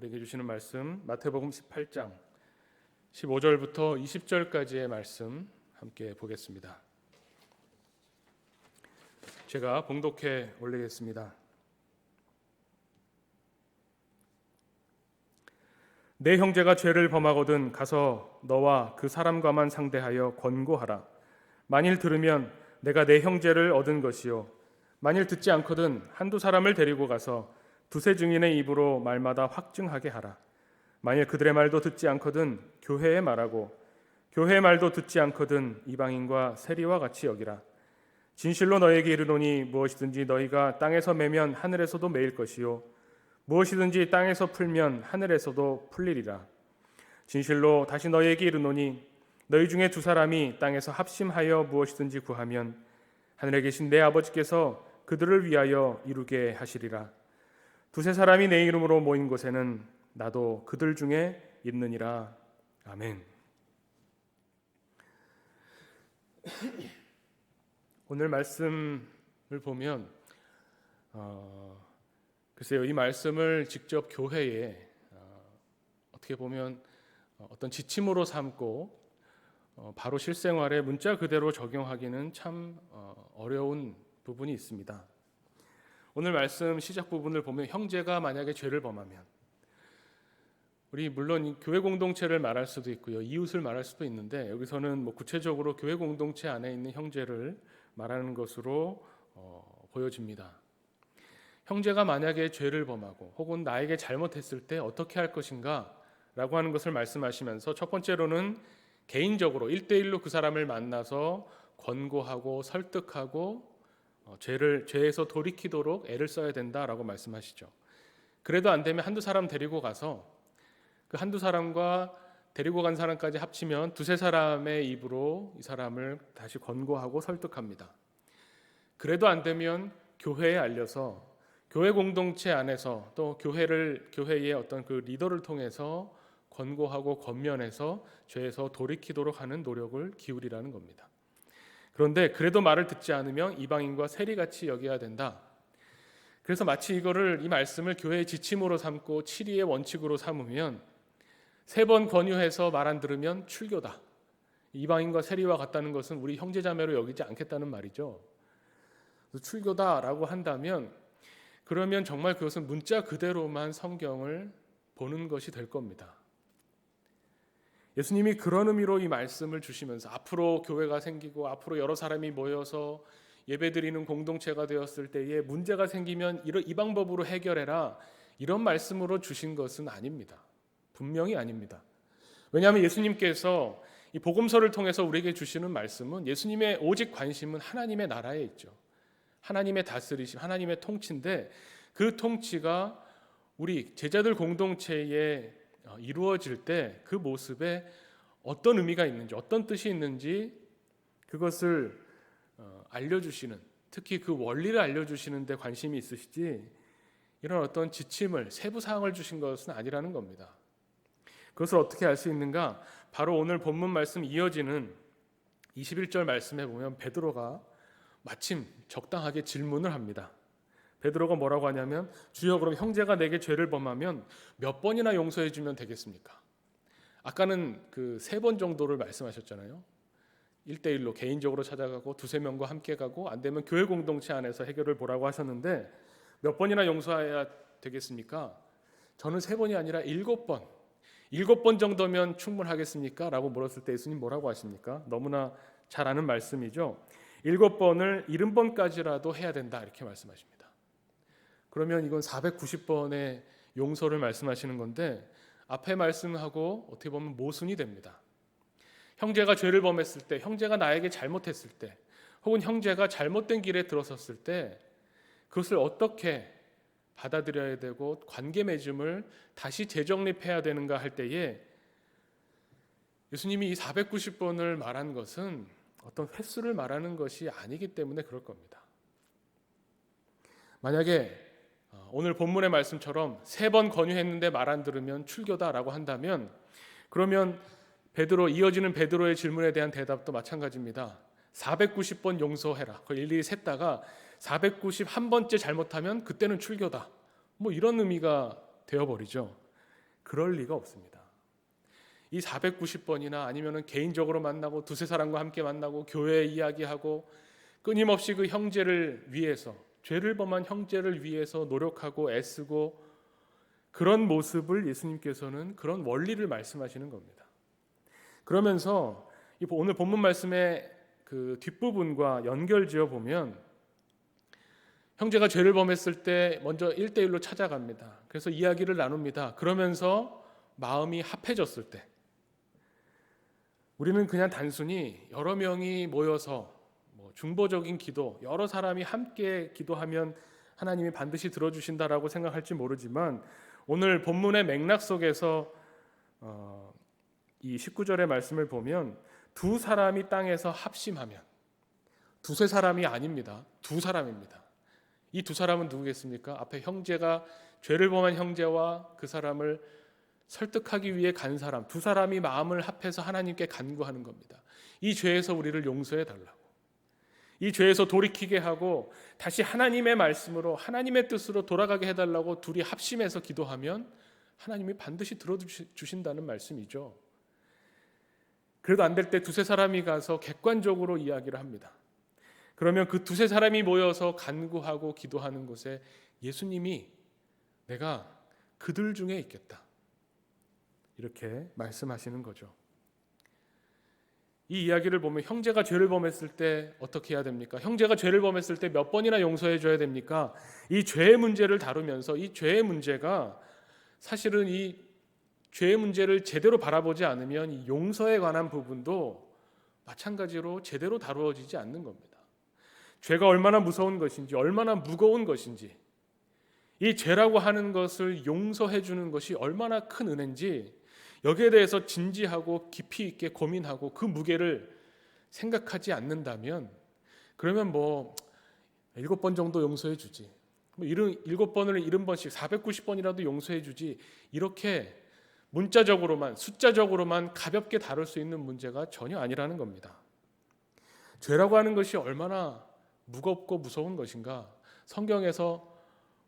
우리에게 주시는 말씀 마태복음 18장 15절부터 20절까지의 말씀 함께 보겠습니다. 제가 봉독해 올리겠습니다. 내 형제가 죄를 범하거든 가서 너와 그 사람과만 상대하여 권고하라. 만일 들으면 내가 내 형제를 얻은 것이요, 만일 듣지 않거든 한두 사람을 데리고 가서 두세 증인의 입으로 말마다 확증하게 하라. 만일 그들의 말도 듣지 않거든 교회의 말하고, 교회의 말도 듣지 않거든 이방인과 세리와 같이 여기라. 진실로 너희에게 이르노니 무엇이든지 너희가 땅에서 매면 하늘에서도 매일 것이요, 무엇이든지 땅에서 풀면 하늘에서도 풀리리라. 진실로 다시 너희에게 이르노니 너희 중에 두 사람이 땅에서 합심하여 무엇이든지 구하면 하늘에 계신 내 아버지께서 그들을 위하여 이루게 하시리라. 두세 사람이 내 이름으로 모인 곳에는 나도 그들 중에 있느니라. 아멘. 오늘 말씀을 보면 글쎄요, 이 말씀을 직접 교회에 어떻게 보면 어떤 지침으로 삼고 바로 실생활에 문자 그대로 적용하기는 참 어려운 부분이 있습니다. 오늘 말씀 시작 부분을 보면 형제가 만약에 죄를 범하면, 우리 물론 교회 공동체를 말할 수도 있고요, 이웃을 말할 수도 있는데 여기서는 구체적으로 교회 공동체 안에 있는 형제를 말하는 것으로 보여집니다. 형제가 만약에 죄를 범하고 혹은 나에게 잘못했을 때 어떻게 할 것인가 라고 하는 것을 말씀하시면서, 첫 번째로는 개인적으로 1대1로 그 사람을 만나서 권고하고 설득하고 죄에서 돌이키도록 애를 써야 된다라고 말씀하시죠. 그래도 안 되면 한두 사람 데리고 가서 그 한두 사람과 데리고 간 사람까지 합치면 두세 사람의 입으로 이 사람을 다시 권고하고 설득합니다. 그래도 안 되면 교회에 알려서 교회 공동체 안에서 또 교회의 어떤 그 리더를 통해서 권고하고 권면해서 죄에서 돌이키도록 하는 노력을 기울이라는 겁니다. 그런데 그래도 말을 듣지 않으면 이방인과 세리같이 여겨야 된다. 그래서 마치 이 말씀을 교회의 지침으로 삼고 치리의 원칙으로 삼으면, 3번 권유해서 말 안 들으면 출교다, 이방인과 세리와 같다는 것은 우리 형제자매로 여기지 않겠다는 말이죠. 출교다라고 한다면 그러면 정말 그것은 문자 그대로만 성경을 보는 것이 될 겁니다. 예수님이 그런 의미로 이 말씀을 주시면서 앞으로 교회가 생기고 앞으로 여러 사람이 모여서 예배드리는 공동체가 되었을 때에 문제가 생기면 이 방법으로 해결해라, 이런 말씀으로 주신 것은 아닙니다. 분명히 아닙니다. 왜냐하면 예수님께서 이 복음서를 통해서 우리에게 주시는 말씀은, 예수님의 오직 관심은 하나님의 나라에 있죠. 하나님의 다스리심, 하나님의 통치인데 그 통치가 우리 제자들 공동체에 이루어질 때 그 모습에 어떤 의미가 있는지, 어떤 뜻이 있는지 그것을 알려주시는, 특히 그 원리를 알려주시는 데 관심이 있으시지 이런 어떤 지침을, 세부 사항을 주신 것은 아니라는 겁니다. 그것을 어떻게 알 수 있는가? 바로 오늘 본문 말씀 이어지는 21절 말씀에 보면 베드로가 마침 적당하게 질문을 합니다. 베드로가 뭐라고 하냐면, 주여, 그럼 형제가 내게 죄를 범하면 몇 번이나 용서해 주면 되겠습니까? 아까는 그 3번 정도를 말씀하셨잖아요. 1대1로 개인적으로 찾아가고 두세 명과 함께 가고 안 되면 교회 공동체 안에서 해결을 보라고 하셨는데 몇 번이나 용서해야 되겠습니까? 저는 3번이 아니라 7번. 7번 정도면 충분하겠습니까? 라고 물었을 때 예수님 뭐라고 하십니까? 너무나 잘 아는 말씀이죠. 7번을 70번까지라도 해야 된다, 이렇게 말씀하십니다. 그러면 이건 490번의 용서를 말씀하시는 건데, 앞에 말씀하고 어떻게 보면 모순이 됩니다. 형제가 죄를 범했을 때, 형제가 나에게 잘못했을 때, 혹은 형제가 잘못된 길에 들어섰을 때 그것을 어떻게 받아들여야 되고 관계 맺음을 다시 재정립해야 되는가 할 때에, 예수님이 이 490번을 말한 것은 어떤 횟수를 말하는 것이 아니기 때문에 그럴 겁니다. 만약에 오늘 본문의 말씀처럼 3번 권유했는데 말 안 들으면 출교다라고 한다면, 그러면 이어지는 베드로의 질문에 대한 대답도 마찬가지입니다. 490번 용서해라. 그걸 일일이 셌다가 491번째 잘못하면 그때는 출교다. 이런 의미가 되어버리죠. 그럴 리가 없습니다. 이 490번이나 아니면은 개인적으로 만나고 두세 사람과 함께 만나고 교회 이야기하고 끊임없이 그 형제를 위해서, 죄를 범한 형제를 위해서 노력하고 애쓰고, 그런 모습을 예수님께서는, 그런 원리를 말씀하시는 겁니다. 그러면서 오늘 본문 말씀의 그 뒷부분과 연결지어 보면, 형제가 죄를 범했을 때 먼저 1대1로 찾아갑니다. 그래서 이야기를 나눕니다. 그러면서 마음이 합해졌을 때, 우리는 그냥 단순히 여러 명이 모여서 중보적인 기도, 여러 사람이 함께 기도하면 하나님이 반드시 들어주신다라고 생각할지 모르지만, 오늘 본문의 맥락 속에서 이 19절의 말씀을 보면 두 사람이 땅에서 합심하면, 두세 사람이 아닙니다. 두 사람입니다. 이 두 사람은 누구겠습니까? 앞에 형제가, 죄를 범한 형제와 그 사람을 설득하기 위해 간 사람, 두 사람이 마음을 합해서 하나님께 간구하는 겁니다. 이 죄에서 우리를 용서해 달라고, 이 죄에서 돌이키게 하고 다시 하나님의 말씀으로, 하나님의 뜻으로 돌아가게 해달라고 둘이 합심해서 기도하면 하나님이 반드시 들어주신다는 말씀이죠. 그래도 안 될 때 두세 사람이 가서 객관적으로 이야기를 합니다. 그러면 그 두세 사람이 모여서 간구하고 기도하는 곳에 예수님이 내가 그들 중에 있겠다, 이렇게 말씀하시는 거죠. 이 이야기를 보면 형제가 죄를 범했을 때 어떻게 해야 됩니까? 형제가 죄를 범했을 때 몇 번이나 용서해 줘야 됩니까? 이 죄의 문제를 다루면서, 이 죄의 문제가 사실은 이 죄의 문제를 제대로 바라보지 않으면 이 용서에 관한 부분도 마찬가지로 제대로 다루어지지 않는 겁니다. 죄가 얼마나 무서운 것인지, 얼마나 무거운 것인지, 이 죄라고 하는 것을 용서해 주는 것이 얼마나 큰 은혜인지, 여기에 대해서 진지하고 깊이 있게 고민하고 그 무게를 생각하지 않는다면, 그러면 7번 정도 용서해 주지, 7번을 70번씩 490번이라도 용서해 주지, 이렇게 문자적으로만, 숫자적으로만 가볍게 다룰 수 있는 문제가 전혀 아니라는 겁니다. 죄라고 하는 것이 얼마나 무겁고 무서운 것인가, 성경에서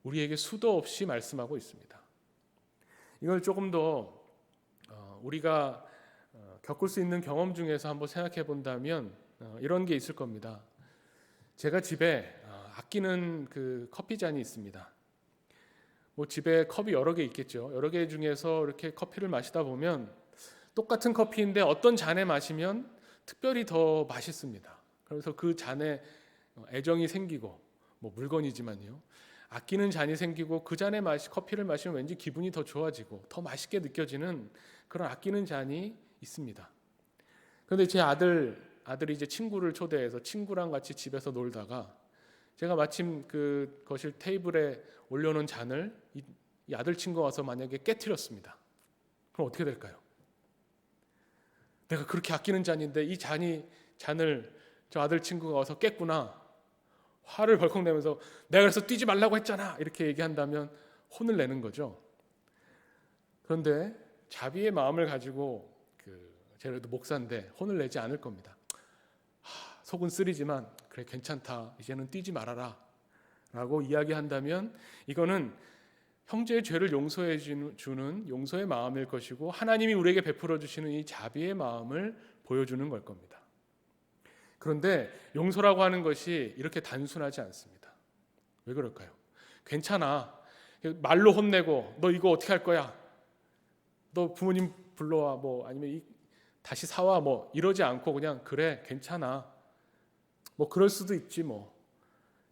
우리에게 수도 없이 말씀하고 있습니다. 이걸 조금 더 우리가 겪을 수 있는 경험 중에서 한번 생각해 본다면 이런 게 있을 겁니다. 제가 집에 아끼는 그 커피 잔이 있습니다. 집에 컵이 여러 개 있겠죠. 여러 개 중에서 이렇게 커피를 마시다 보면 똑같은 커피인데 어떤 잔에 마시면 특별히 더 맛있습니다. 그래서 그 잔에 애정이 생기고, 물건이지만요, 아끼는 잔이 생기고, 그 잔에 커피를 마시면 왠지 기분이 더 좋아지고 더 맛있게 느껴지는 그런 아끼는 잔이 있습니다. 그런데 제 아들이 이제 친구를 초대해서 친구랑 같이 집에서 놀다가 제가 마침 그 거실 테이블에 올려놓은 잔을 이 아들 친구가 와서 만약에 깨트렸습니다. 그럼 어떻게 될까요? 내가 그렇게 아끼는 잔인데 이 잔을 저 아들 친구가 와서 깼구나, 화를 벌컥 내면서 내가 그래서 뛰지 말라고 했잖아, 이렇게 얘기한다면 혼을 내는 거죠. 그런데 자비의 마음을 가지고, 제가 그래도 목사인데 혼을 내지 않을 겁니다. 속은 쓰리지만 그래, 괜찮다, 이제는 뛰지 말아라 라고 이야기한다면 이거는 형제의 죄를 용서해 주는 용서의 마음일 것이고, 하나님이 우리에게 베풀어 주시는 이 자비의 마음을 보여주는 걸 겁니다. 그런데 용서라고 하는 것이 이렇게 단순하지 않습니다. 왜 그럴까요? 괜찮아, 말로 혼내고 너 이거 어떻게 할 거야, 너 부모님 불러와, 아니면 다시 사와, 이러지 않고 그냥 그래, 괜찮아, 그럴 수도 있지,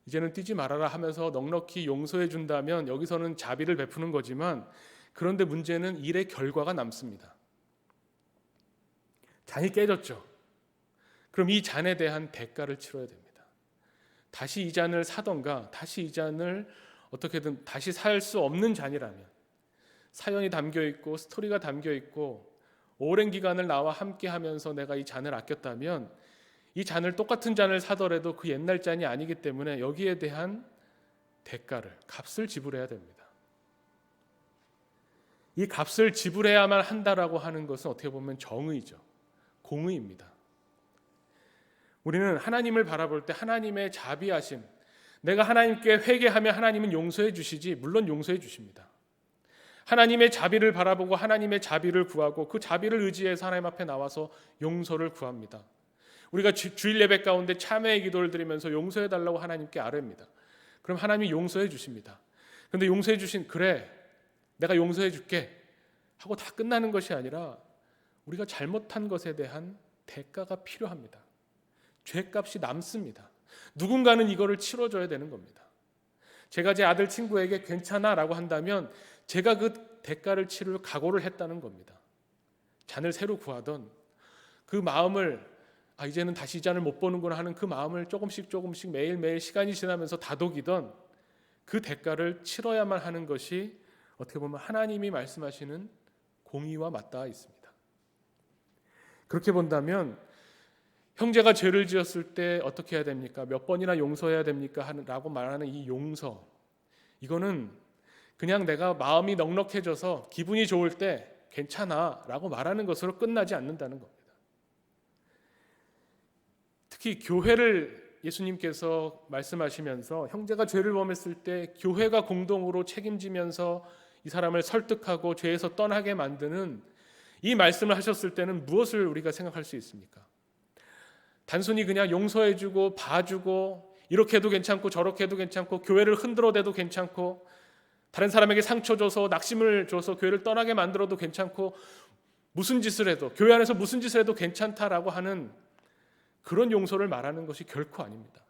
이제는 뛰지 말아라 하면서 넉넉히 용서해 준다면 여기서는 자비를 베푸는 거지만, 그런데 문제는 일의 결과가 남습니다. 잔이 깨졌죠. 그럼 이 잔에 대한 대가를 치러야 됩니다. 다시 이 잔을 사던가, 다시 이 잔을 어떻게든 다시 살 수 없는 잔이라면, 사연이 담겨 있고 스토리가 담겨 있고 오랜 기간을 나와 함께 하면서 내가 이 잔을 아꼈다면, 이 잔을, 똑같은 잔을 사더라도 그 옛날 잔이 아니기 때문에 여기에 대한 대가를, 값을 지불해야 됩니다. 이 값을 지불해야만 한다라고 하는 것은 어떻게 보면 정의죠. 공의입니다. 우리는 하나님을 바라볼 때 하나님의 자비하심, 내가 하나님께 회개하면 하나님은 용서해 주시지, 물론 용서해 주십니다. 하나님의 자비를 바라보고 하나님의 자비를 구하고 그 자비를 의지해서 하나님 앞에 나와서 용서를 구합니다. 우리가 주일 예배 가운데 참회의 기도를 드리면서 용서해 달라고 하나님께 아뢰입니다. 그럼 하나님이 용서해 주십니다. 그런데 용서해 주신 그래 내가 용서해 줄게 하고 다 끝나는 것이 아니라 우리가 잘못한 것에 대한 대가가 필요합니다. 죄값이 남습니다. 누군가는 이거를 치러줘야 되는 겁니다. 제가 제 아들 친구에게 괜찮아 라고 한다면 제가 그 대가를 치를 각오를 했다는 겁니다. 잔을 새로 구하던 그 마음을 이제는 다시 이 잔을 못 보는구나 하는 그 마음을 조금씩 매일매일 시간이 지나면서 다독이던 그 대가를 치러야만 하는 것이 어떻게 보면 하나님이 말씀하시는 공의와 맞닿아 있습니다. 그렇게 본다면 형제가 죄를 지었을 때 어떻게 해야 됩니까? 몇 번이나 용서해야 됩니까? 라고 말하는 이 용서, 이거는 그냥 내가 마음이 넉넉해져서 기분이 좋을 때 괜찮아 라고 말하는 것으로 끝나지 않는다는 겁니다. 특히 교회를 예수님께서 말씀하시면서 형제가 죄를 범했을 때 교회가 공동으로 책임지면서 이 사람을 설득하고 죄에서 떠나게 만드는 이 말씀을 하셨을 때는 무엇을 우리가 생각할 수 있습니까? 단순히 그냥 용서해주고 봐주고 이렇게 해도 괜찮고 저렇게 해도 괜찮고 교회를 흔들어대도 괜찮고 다른 사람에게 상처 줘서 낙심을 줘서 교회를 떠나게 만들어도 괜찮고 무슨 짓을 해도 교회 안에서 무슨 짓을 해도 괜찮다라고 하는 그런 용서를 말하는 것이 결코 아닙니다.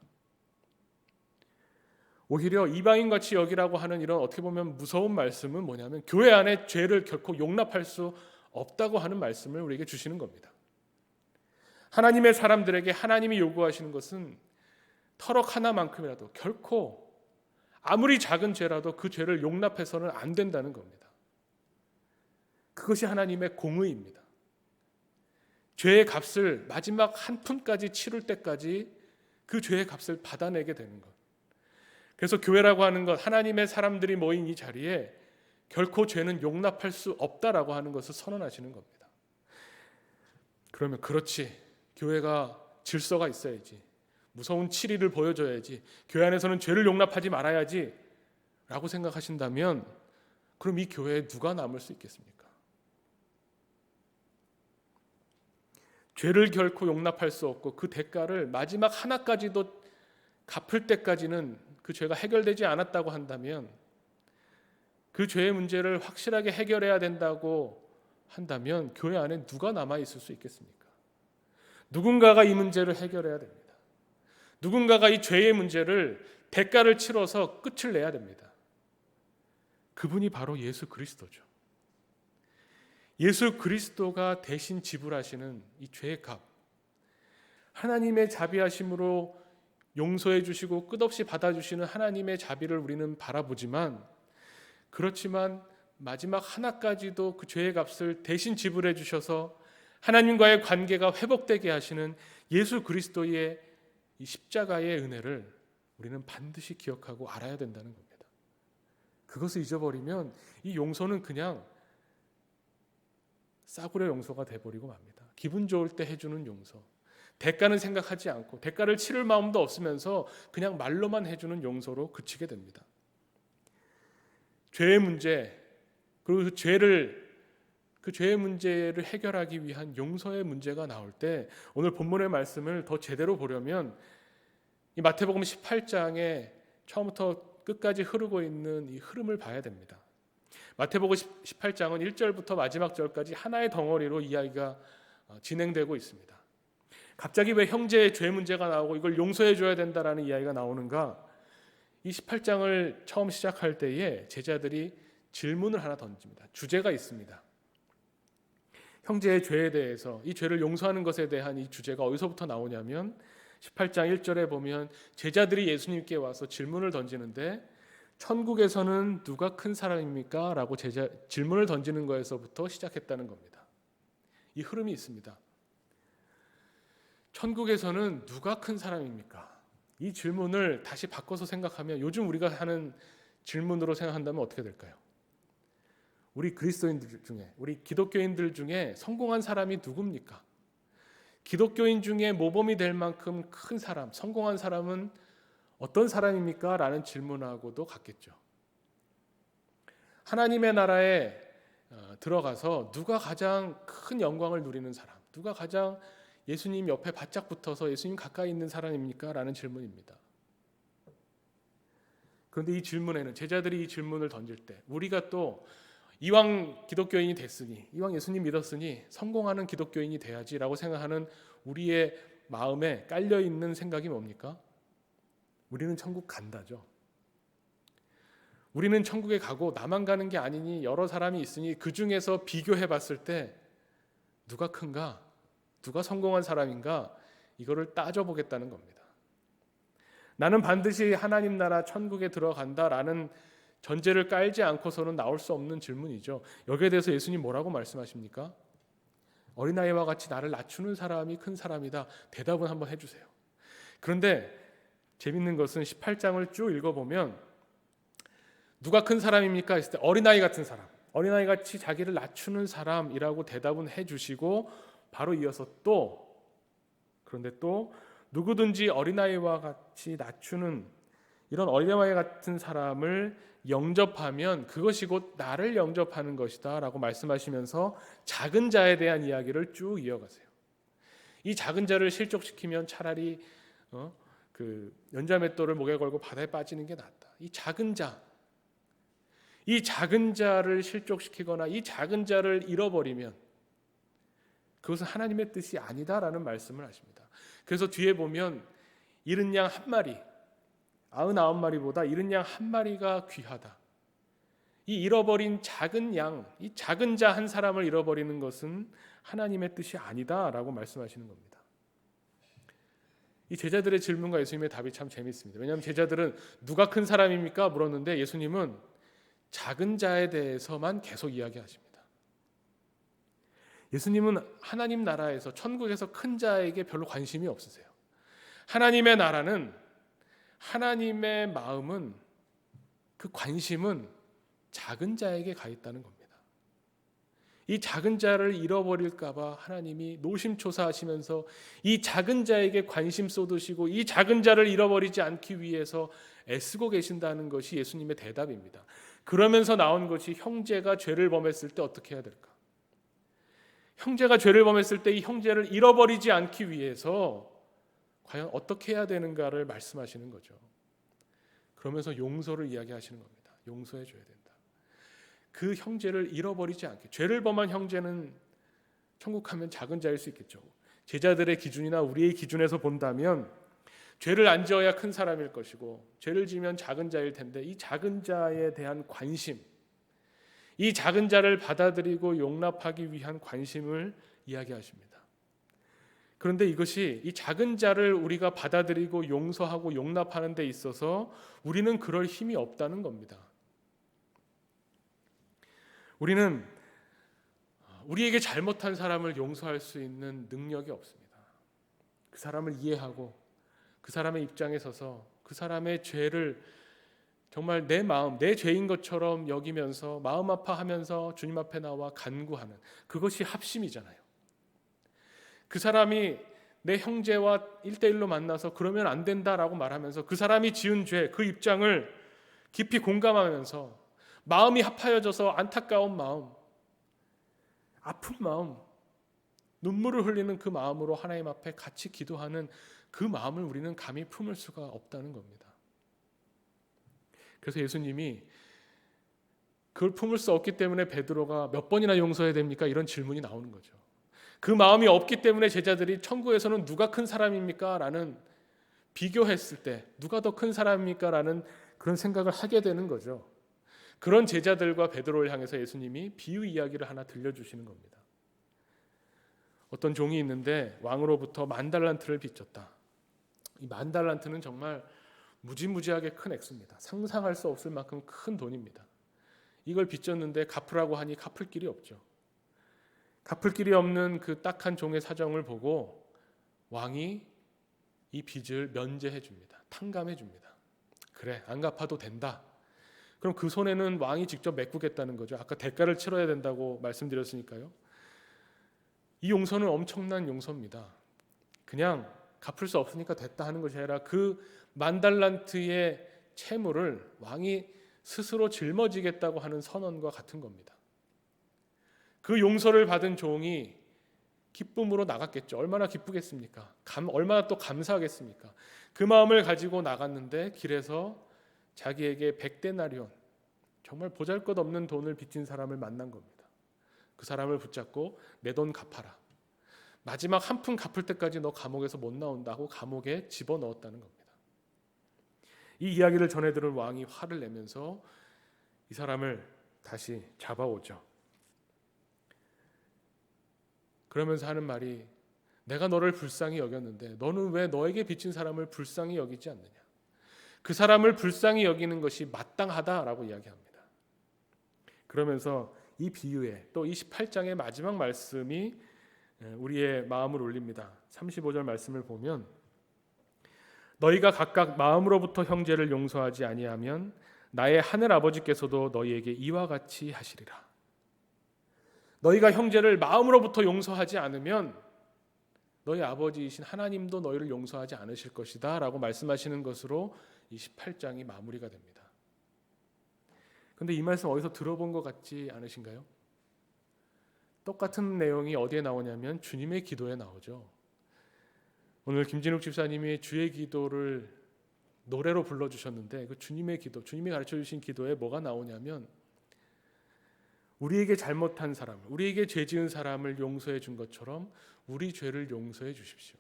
오히려 이방인같이 여기라고 하는 이런 어떻게 보면 무서운 말씀은 뭐냐면 교회 안에 죄를 결코 용납할 수 없다고 하는 말씀을 우리에게 주시는 겁니다. 하나님의 사람들에게 하나님이 요구하시는 것은 터럭 하나만큼이라도 결코 아무리 작은 죄라도 그 죄를 용납해서는 안 된다는 겁니다. 그것이 하나님의 공의입니다. 죄의 값을 마지막 한 푼까지 치를 때까지 그 죄의 값을 받아내게 되는 것. 그래서 교회라고 하는 것, 하나님의 사람들이 모인 이 자리에 결코 죄는 용납할 수 없다라고 하는 것을 선언하시는 겁니다. 그러면 그렇지, 교회가 질서가 있어야지, 무서운 치리를 보여줘야지, 교회 안에서는 죄를 용납하지 말아야지 라고 생각하신다면 그럼 이 교회에 누가 남을 수 있겠습니까? 죄를 결코 용납할 수 없고 그 대가를 마지막 하나까지도 갚을 때까지는 그 죄가 해결되지 않았다고 한다면, 그 죄의 문제를 확실하게 해결해야 된다고 한다면 교회 안에 누가 남아있을 수 있겠습니까? 누군가가 이 문제를 해결해야 됩니다. 누군가가 이 죄의 문제를 대가를 치러서 끝을 내야 됩니다. 그분이 바로 예수 그리스도죠. 예수 그리스도가 대신 지불하시는 이 죄의 값, 하나님의 자비하심으로 용서해 주시고 끝없이 받아주시는 하나님의 자비를 우리는 바라보지만, 그렇지만 마지막 하나까지도 그 죄의 값을 대신 지불해 주셔서 하나님과의 관계가 회복되게 하시는 예수 그리스도의 이 십자가의 은혜를 우리는 반드시 기억하고 알아야 된다는 겁니다. 그것을 잊어버리면 이 용서는 그냥 싸구려 용서가 돼버리고 맙니다. 기분 좋을 때 해주는 용서, 대가는 생각하지 않고 대가를 치를 마음도 없으면서 그냥 말로만 해주는 용서로 그치게 됩니다. 죄의 문제, 그리고 그 죄의 문제를 해결하기 위한 용서의 문제가 나올 때 오늘 본문의 말씀을 더 제대로 보려면 이 마태복음 18장에 처음부터 끝까지 흐르고 있는 이 흐름을 봐야 됩니다. 마태복음 18장은 1절부터 마지막 절까지 하나의 덩어리로 이야기가 진행되고 있습니다. 갑자기 왜 형제의 죄 문제가 나오고 이걸 용서해 줘야 된다라는 이야기가 나오는가? 이 18장을 처음 시작할 때에 제자들이 질문을 하나 던집니다. 주제가 있습니다. 형제의 죄에 대해서, 이 죄를 용서하는 것에 대한 이 주제가 어디서부터 나오냐면 18장 1절에 보면 제자들이 예수님께 와서 질문을 던지는데, 천국에서는 누가 큰 사람입니까? 라고 질문을 던지는 거에서부터 시작했다는 겁니다. 이 흐름이 있습니다. 천국에서는 누가 큰 사람입니까? 이 질문을 다시 바꿔서 생각하면 요즘 우리가 하는 질문으로 생각한다면 어떻게 될까요? 우리 그리스도인들 중에, 우리 기독교인들 중에 성공한 사람이 누굽니까? 기독교인 중에 모범이 될 만큼 큰 사람, 성공한 사람은 어떤 사람입니까? 라는 질문하고도 같겠죠. 하나님의 나라에 들어가서 누가 가장 큰 영광을 누리는 사람, 누가 가장 예수님 옆에 바짝 붙어서 예수님 가까이 있는 사람입니까? 라는 질문입니다. 그런데 이 질문에는, 제자들이 이 질문을 던질 때 우리가 또 이왕 기독교인이 됐으니, 이왕 예수님 믿었으니 성공하는 기독교인이 돼야지라고 생각하는 우리의 마음에 깔려있는 생각이 뭡니까? 우리는 천국 간다죠. 우리는 천국에 가고 나만 가는 게 아니니 여러 사람이 있으니 그 중에서 비교해 봤을 때 누가 큰가? 누가 성공한 사람인가? 이거를 따져보겠다는 겁니다. 나는 반드시 하나님 나라 천국에 들어간다라는 전제를 깔지 않고서는 나올 수 없는 질문이죠. 여기에 대해서 예수님 뭐라고 말씀하십니까? 어린아이와 같이 나를 낮추는 사람이 큰 사람이다. 대답은 한번 해주세요. 그런데 재밌는 것은 18장을 쭉 읽어보면 누가 큰 사람입니까? 했을 때 어린아이 같은 사람, 어린아이 같이 자기를 낮추는 사람이라고 대답은 해주시고 바로 이어서 그런데 또 누구든지 어린아이와 같이 낮추는 이런 어린아이 같은 사람을 영접하면 그것이 곧 나를 영접하는 것이다 라고 말씀하시면서 작은 자에 대한 이야기를 쭉 이어가세요. 이 작은 자를 실족시키면 차라리 그 연자맷돌을 목에 걸고 바다에 빠지는 게 낫다. 이 작은 자를 실족시키거나 이 작은 자를 잃어버리면 그것은 하나님의 뜻이 아니다라는 말씀을 하십니다. 그래서 뒤에 보면 잃은 양 한 마리, 99마리보다 잃은 양 한 마리가 귀하다. 이 잃어버린 작은 양, 이 작은 자 한 사람을 잃어버리는 것은 하나님의 뜻이 아니다라고 말씀하시는 겁니다. 이 제자들의 질문과 예수님의 답이 참 재밌습니다. 왜냐하면 제자들은 누가 큰 사람입니까? 물었는데 예수님은 작은 자에 대해서만 계속 이야기하십니다. 예수님은 하나님 나라에서 천국에서 큰 자에게 별로 관심이 없으세요. 하나님의 나라는, 하나님의 마음은, 그 관심은 작은 자에게 가 있다는 겁니다. 이 작은 자를 잃어버릴까 봐 하나님이 노심초사하시면서 이 작은 자에게 관심 쏟으시고 이 작은 자를 잃어버리지 않기 위해서 애쓰고 계신다는 것이 예수님의 대답입니다. 그러면서 나온 것이 형제가 죄를 범했을 때 어떻게 해야 될까? 형제가 죄를 범했을 때 이 형제를 잃어버리지 않기 위해서 과연 어떻게 해야 되는가를 말씀하시는 거죠. 그러면서 용서를 이야기하시는 겁니다. 용서해 줘야 된다. 그 형제를 잃어버리지 않게. 죄를 범한 형제는 천국 가면 작은 자일 수 있겠죠. 제자들의 기준이나 우리의 기준에서 본다면 죄를 안 지어야 큰 사람일 것이고 죄를 지면 작은 자일 텐데 이 작은 자에 대한 관심, 이 작은 자를 받아들이고 용납하기 위한 관심을 이야기하십니다. 그런데 이것이 이 작은 자를 우리가 받아들이고 용서하고 용납하는 데 있어서 우리는 그럴 힘이 없다는 겁니다. 우리는 우리에게 잘못한 사람을 용서할 수 있는 능력이 없습니다. 그 사람을 이해하고 그 사람의 입장에 서서 그 사람의 죄를 정말 내 마음, 내 죄인 것처럼 여기면서 마음 아파하면서 주님 앞에 나와 간구하는 그것이 합심이잖아요. 그 사람이 내 형제와 1대1로 만나서 그러면 안 된다라고 말하면서 그 사람이 지은 죄, 그 입장을 깊이 공감하면서 마음이 합하여져서 안타까운 마음, 아픈 마음, 눈물을 흘리는 그 마음으로 하나님 앞에 같이 기도하는 그 마음을 우리는 감히 품을 수가 없다는 겁니다. 그래서 예수님이 그걸 품을 수 없기 때문에 베드로가 몇 번이나 용서해야 됩니까? 이런 질문이 나오는 거죠. 그 마음이 없기 때문에 제자들이 천국에서는 누가 큰 사람입니까? 라는 비교했을 때 누가 더 큰 사람입니까? 라는 그런 생각을 하게 되는 거죠. 그런 제자들과 베드로를 향해서 예수님이 비유 이야기를 하나 들려주시는 겁니다. 어떤 종이 있는데 왕으로부터 10,000달란트를 빚졌다. 이 10,000달란트는 정말 무지무지하게 큰 액수입니다. 상상할 수 없을 만큼 큰 돈입니다. 이걸 빚졌는데 갚으라고 하니 갚을 길이 없죠. 갚을 길이 없는 그 딱한 종의 사정을 보고 왕이 이 빚을 면제해 줍니다. 탕감해 줍니다. 그래, 안 갚아도 된다. 그럼 그 손해는 왕이 직접 메꾸겠다는 거죠. 아까 대가를 치러야 된다고 말씀드렸으니까요. 이 용서는 엄청난 용서입니다. 그냥 갚을 수 없으니까 됐다 하는 것이 아니라 그 10,000달란트의 채무를 왕이 스스로 짊어지겠다고 하는 선언과 같은 겁니다. 그 용서를 받은 종이 기쁨으로 나갔겠죠. 얼마나 기쁘겠습니까? 얼마나 또 감사하겠습니까? 그 마음을 가지고 나갔는데 길에서 자기에게 100데나리온, 정말 보잘것없는 돈을 빚진 사람을 만난 겁니다. 그 사람을 붙잡고 내 돈 갚아라. 마지막 한 푼 갚을 때까지 너 감옥에서 못 나온다고 감옥에 집어넣었다는 겁니다. 이 이야기를 전해 들은 왕이 화를 내면서 이 사람을 다시 잡아오죠. 그러면서 하는 말이, 내가 너를 불쌍히 여겼는데 너는 왜 너에게 빚진 사람을 불쌍히 여기지 않느냐. 그 사람을 불쌍히 여기는 것이 마땅하다라고 이야기합니다. 그러면서 이 비유에 또 28장의 마지막 말씀이 우리의 마음을 울립니다. 35절 말씀을 보면, 너희가 각각 마음으로부터 형제를 용서하지 아니하면 나의 하늘 아버지께서도 너희에게 이와 같이 하시리라. 너희가 형제를 마음으로부터 용서하지 않으면 너희 아버지이신 하나님도 너희를 용서하지 않으실 것이다 라고 말씀하시는 것으로 28장이 마무리가 됩니다. 그런데 이 말씀 어디서 들어본 것 같지 않으신가요? 똑같은 내용이 어디에 나오냐면 주님의 기도에 나오죠. 오늘 김진욱 집사님이 주의 기도를 노래로 불러주셨는데 그 주님의 기도, 주님이 가르쳐주신 기도에 뭐가 나오냐면, 우리에게 잘못한 사람, 우리에게 죄 지은 사람을 용서해 준 것처럼 우리 죄를 용서해 주십시오.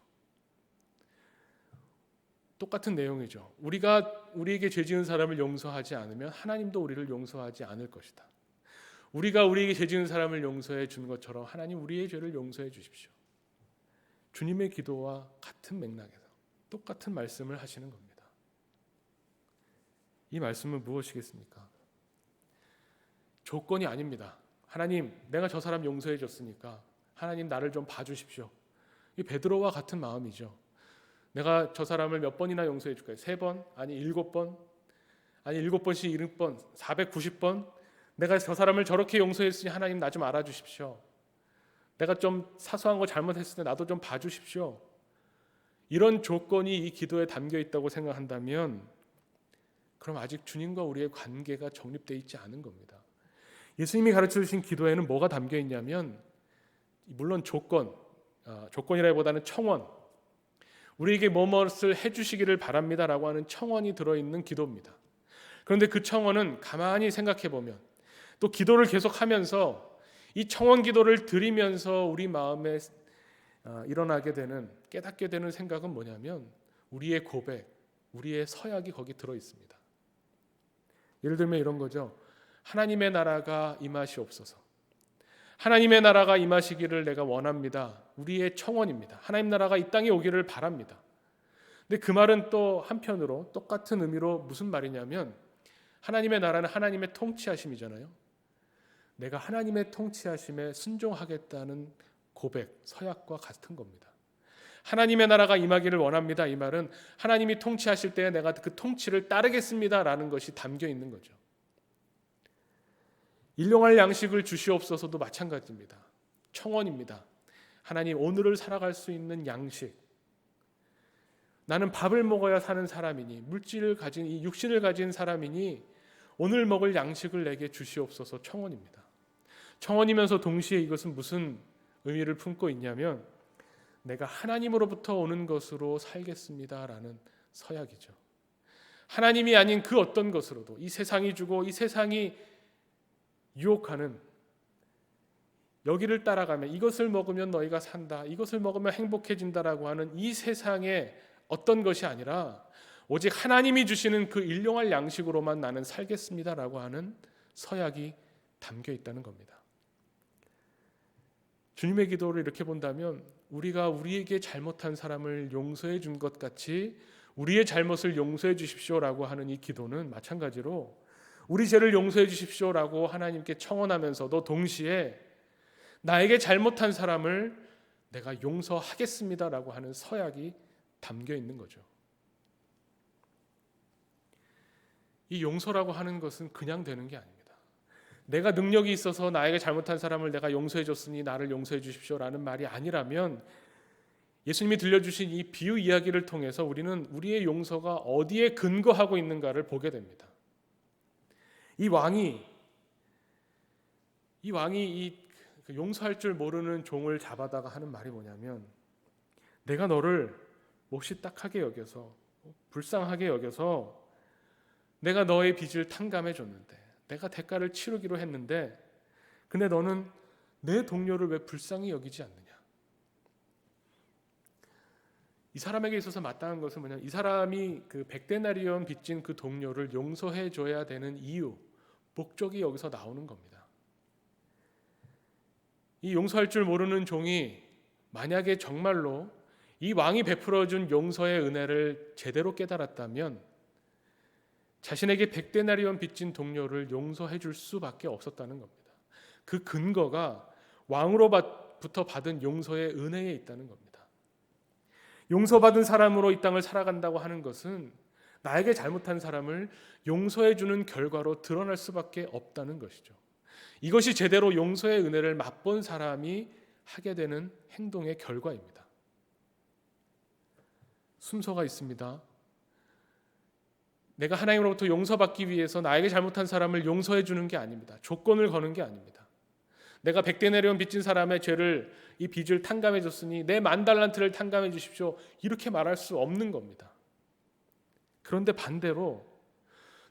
똑같은 내용이죠. 우리에게 죄 지은 사람을 용서하지 않으면 하나님도 우리를 용서하지 않을 것이다. 우리가 우리에게 죄 지은 사람을 용서해 준 것처럼 하나님 우리의 죄를 용서해 주십시오. 주님의 기도와 같은 맥락에서 똑같은 말씀을 하시는 겁니다. 이 말씀은 무엇이겠습니까? 조건이 아닙니다. 하나님, 내가 저 사람 용서해 줬으니까 하나님 나를 좀 봐주십시오. 이 베드로와 같은 마음이죠. 내가 저 사람을 몇 번이나 용서해 줄까요? 3번? 아니 7번? 아니 7번씩 7번? 490번? 내가 저 사람을 저렇게 용서했으니 하나님 나 좀 알아주십시오. 내가 좀 사소한 거 잘못했을 때 나도 좀 봐주십시오. 이런 조건이 이 기도에 담겨 있다고 생각한다면 그럼 아직 주님과 우리의 관계가 정립되어 있지 않은 겁니다. 예수님이 가르쳐주신 기도에는 뭐가 담겨 있냐면, 물론 조건이라기보다는 청원, 우리에게 뭐뭇을 해주시기를 바랍니다라고 하는 청원이 들어있는 기도입니다. 그런데 그 청원은 가만히 생각해 보면, 또 기도를 계속하면서 이 청원 기도를 드리면서 우리 마음에 일어나게 되는, 깨닫게 되는 생각은 뭐냐면 우리의 고백, 우리의 서약이 거기 들어있습니다. 예를 들면 이런 거죠. 하나님의 나라가 임하시옵소서. 하나님의 나라가 임하시기를 내가 원합니다. 우리의 청원입니다. 하나님 나라가 이 땅에 오기를 바랍니다. 근데 그 말은 또 한편으로 똑같은 의미로 무슨 말이냐면, 하나님의 나라는 하나님의 통치하심이잖아요. 내가 하나님의 통치하심에 순종하겠다는 고백, 서약과 같은 겁니다. 하나님의 나라가 임하기를 원합니다. 이 말은 하나님이 통치하실 때 내가 그 통치를 따르겠습니다라는 것이 담겨 있는 거죠. 일용할 양식을 주시옵소서도 마찬가지입니다. 청원입니다. 하나님, 오늘을 살아갈 수 있는 양식. 나는 밥을 먹어야 사는 사람이니, 물질을 가진, 이 육신을 가진 사람이니 오늘 먹을 양식을 내게 주시옵소서 청원입니다. 청원이면서 동시에 이것은 무슨 의미를 품고 있냐면, 내가 하나님으로부터 오는 것으로 살겠습니다라는 서약이죠. 하나님이 아닌 그 어떤 것으로도, 이 세상이 주고 이 세상이 유혹하는, 여기를 따라가면 이것을 먹으면 너희가 산다, 이것을 먹으면 행복해진다라고 하는 이 세상의 어떤 것이 아니라 오직 하나님이 주시는 그 일용할 양식으로만 나는 살겠습니다라고 하는 서약이 담겨 있다는 겁니다. 주님의 기도를 이렇게 본다면, 우리가 우리에게 잘못한 사람을 용서해 준 것 같이 우리의 잘못을 용서해 주십시오라고 하는 이 기도는 마찬가지로 우리 죄를 용서해 주십시오라고 하나님께 청원하면서도 동시에 나에게 잘못한 사람을 내가 용서하겠습니다라고 하는 서약이 담겨 있는 거죠. 이 용서라고 하는 것은 그냥 되는 게 아닙니다. 내가 능력이 있어서 나에게 잘못한 사람을 내가 용서해 줬으니 나를 용서해 주십시오라는 말이 아니라면, 예수님이 들려주신 이 비유 이야기를 통해서 우리는 우리의 용서가 어디에 근거하고 있는가를 보게 됩니다. 이 왕이 그 용서할 줄 모르는 종을 잡아다가 하는 말이 뭐냐면, 내가 너를 몹시 딱하게 여겨서, 불쌍하게 여겨서 내가 너의 빚을 탕감해 줬는데, 내가 대가를 치르기로 했는데, 근데 너는 내 동료를 왜 불쌍히 여기지 않느냐. 이 사람에게 있어서 마땅한 것은 뭐냐면, 이 사람이 그 100데나리온 빚진 그 동료를 용서해 줘야 되는 이유, 목적이 여기서 나오는 겁니다. 이 용서할 줄 모르는 종이 만약에 정말로 이 왕이 베풀어 준 용서의 은혜를 제대로 깨달았다면 자신에게 100데나리온 빚진 동료를 용서해 줄 수밖에 없었다는 겁니다. 그 근거가 왕으로부터 받은 용서의 은혜에 있다는 겁니다. 용서받은 사람으로 이 땅을 살아간다고 하는 것은 나에게 잘못한 사람을 용서해 주는 결과로 드러날 수밖에 없다는 것이죠. 이것이 제대로 용서의 은혜를 맛본 사람이 하게 되는 행동의 결과입니다. 순서가 있습니다. 내가 하나님으로부터 용서받기 위해서 나에게 잘못한 사람을 용서해 주는 게 아닙니다. 조건을 거는 게 아닙니다. 내가 100데나리온 빚진 사람의 죄를, 이 빚을 탕감해 줬으니 내 10,000달란트를 탕감해 주십시오, 이렇게 말할 수 없는 겁니다. 그런데 반대로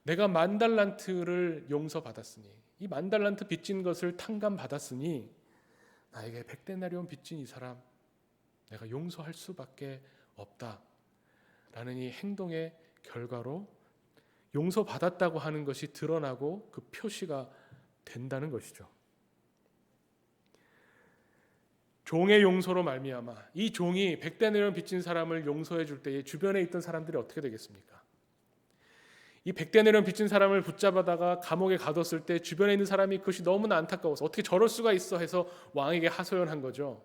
내가 10,000달란트를 용서받았으니, 이 10,000달란트 빚진 것을 탕감받았으니 나에게 100데나리온 빚진 이 사람 내가 용서할 수밖에 없다라는 이 행동의 결과로 용서받았다고 하는 것이 드러나고 그 표시가 된다는 것이죠. 종의 용서로 말미암아 이 종이 100데나리온 빚진 사람을 용서해 줄 때에 주변에 있던 사람들이 어떻게 되겠습니까? 이 100데나리온 빚진 사람을 붙잡아다가 감옥에 가뒀을 때 주변에 있는 사람이 그것이 너무나 안타까워서 어떻게 저럴 수가 있어 해서 왕에게 하소연한 거죠.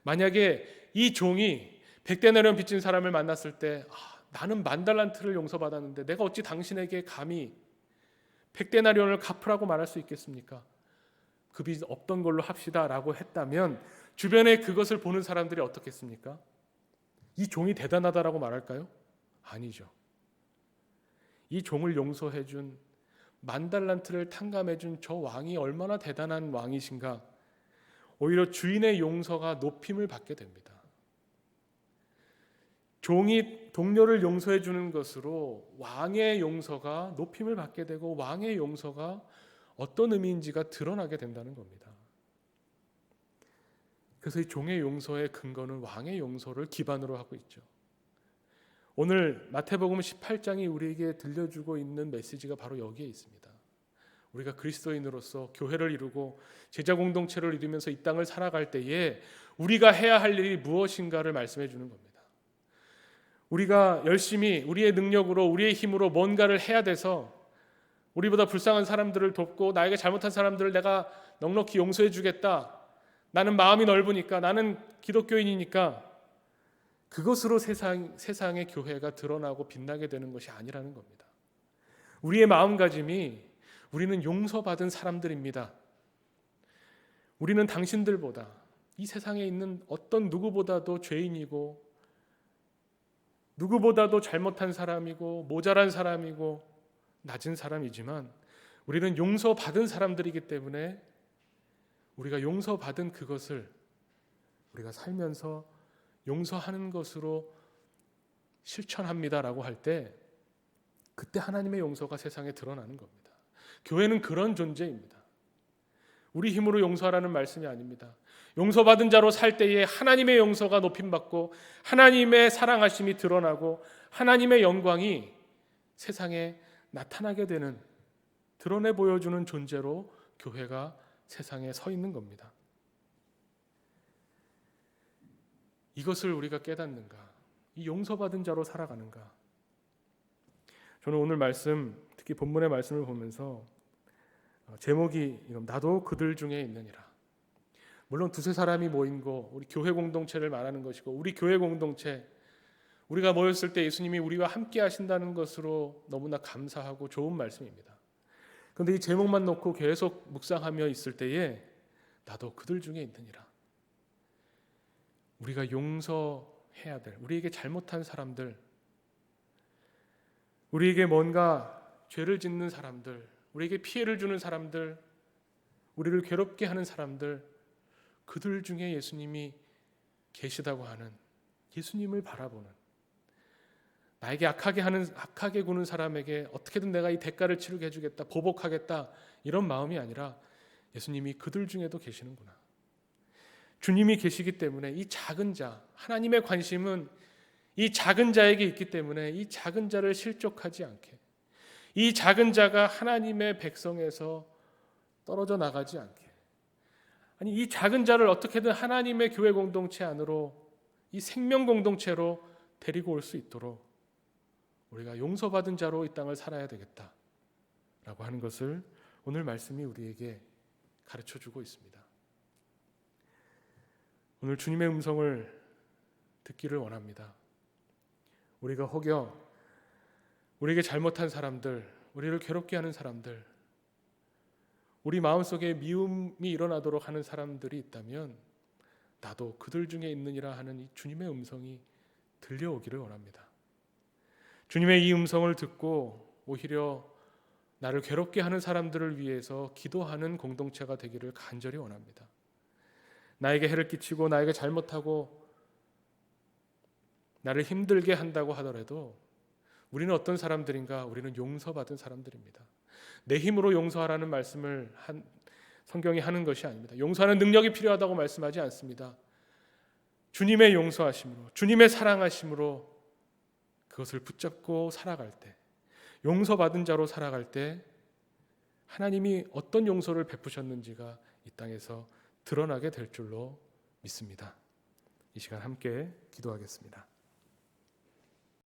만약에 이 종이 100데나리온 빚진 사람을 만났을 때, 나는 10,000달란트를 용서받았는데 내가 어찌 당신에게 감히 100데나리온을 갚으라고 말할 수 있겠습니까? 그 빚 없던 걸로 합시다 라고 했다면 주변에 그것을 보는 사람들이 어떻겠습니까? 이 종이 대단하다라고 말할까요? 아니죠. 이 종을 용서해 준, 10,000달란트를 탕감해 준 저 왕이 얼마나 대단한 왕이신가, 오히려 주인의 용서가 높임을 받게 됩니다. 종이 동료를 용서해 주는 것으로 왕의 용서가 높임을 받게 되고 왕의 용서가 어떤 의미인지가 드러나게 된다는 겁니다. 그래서 이 종의 용서의 근거는 왕의 용서를 기반으로 하고 있죠. 오늘 마태복음 18장이 우리에게 들려주고 있는 메시지가 바로 여기에 있습니다. 우리가 그리스도인으로서 교회를 이루고 제자 공동체를 이루면서 이 땅을 살아갈 때에 우리가 해야 할 일이 무엇인가를 말씀해 주는 겁니다. 우리가 열심히 우리의 능력으로, 우리의 힘으로 뭔가를 해야 돼서 우리보다 불쌍한 사람들을 돕고 나에게 잘못한 사람들을 내가 넉넉히 용서해 주겠다, 나는 마음이 넓으니까, 나는 기독교인이니까, 그것으로 세상의 교회가 드러나고 빛나게 되는 것이 아니라는 겁니다. 우리의 마음가짐이 우리는 용서받은 사람들입니다. 우리는 당신들보다, 이 세상에 있는 어떤 누구보다도 죄인이고 누구보다도 잘못한 사람이고 모자란 사람이고 낮은 사람이지만 우리는 용서받은 사람들이기 때문에 우리가 용서받은 그것을 우리가 살면서 용서하는 것으로 실천합니다라고 할 때, 그때 하나님의 용서가 세상에 드러나는 겁니다. 교회는 그런 존재입니다. 우리 힘으로 용서하라는 말씀이 아닙니다. 용서받은 자로 살 때에 하나님의 용서가 높임받고 하나님의 사랑하심이 드러나고 하나님의 영광이 세상에 나타나게 되는, 드러내 보여주는 존재로 교회가 세상에 서 있는 겁니다. 이것을 우리가 깨닫는가? 이 용서받은 자로 살아가는가? 저는 오늘 말씀, 특히 본문의 말씀을 보면서 제목이 나도 그들 중에 있느니라. 물론 두세 사람이 모인 거, 우리 교회 공동체를 말하는 것이고, 우리 교회 공동체, 우리가 모였을 때 예수님이 우리와 함께 하신다는 것으로 너무나 감사하고 좋은 말씀입니다. 그런데 이 제목만 놓고 계속 묵상하며 있을 때에 나도 그들 중에 있느니라. 우리가 용서해야 될, 우리에게 잘못한 사람들, 우리에게 뭔가 죄를 짓는 사람들, 우리에게 피해를 주는 사람들, 우리를 괴롭게 하는 사람들, 그들 중에 예수님이 계시다고 하는, 예수님을 바라보는, 나에게 악하게 구는 사람에게 어떻게든 내가 이 대가를 치르게 해주겠다, 보복하겠다, 이런 마음이 아니라 예수님이 그들 중에도 계시는구나. 주님이 계시기 때문에 이 작은 자, 하나님의 관심은 이 작은 자에게 있기 때문에 이 작은 자를 실족하지 않게, 이 작은 자가 하나님의 백성에서 떨어져 나가지 않게, 아니 이 작은 자를 어떻게든 하나님의 교회 공동체 안으로, 이 생명 공동체로 데리고 올 수 있도록 우리가 용서받은 자로 이 땅을 살아야 되겠다라고 하는 것을 오늘 말씀이 우리에게 가르쳐주고 있습니다. 오늘 주님의 음성을 듣기를 원합니다. 우리가 혹여 우리에게 잘못한 사람들, 우리를 괴롭게 하는 사람들, 우리 마음속에 미움이 일어나도록 하는 사람들이 있다면 나도 그들 중에 있느니라 하는 이 주님의 음성이 들려오기를 원합니다. 주님의 이 음성을 듣고 오히려 나를 괴롭게 하는 사람들을 위해서 기도하는 공동체가 되기를 간절히 원합니다. 나에게 해를 끼치고 나에게 잘못하고 나를 힘들게 한다고 하더라도 우리는 어떤 사람들인가? 우리는 용서받은 사람들입니다. 내 힘으로 용서하라는 말씀을 성경이 하는 것이 아닙니다. 용서하는 능력이 필요하다고 말씀하지 않습니다. 주님의 용서하심으로, 주님의 사랑하심으로 그것을 붙잡고 살아갈 때, 용서받은 자로 살아갈 때 하나님이 어떤 용서를 베푸셨는지가 이 땅에서 드러나게 될 줄로 믿습니다. 이 시간 함께 기도하겠습니다.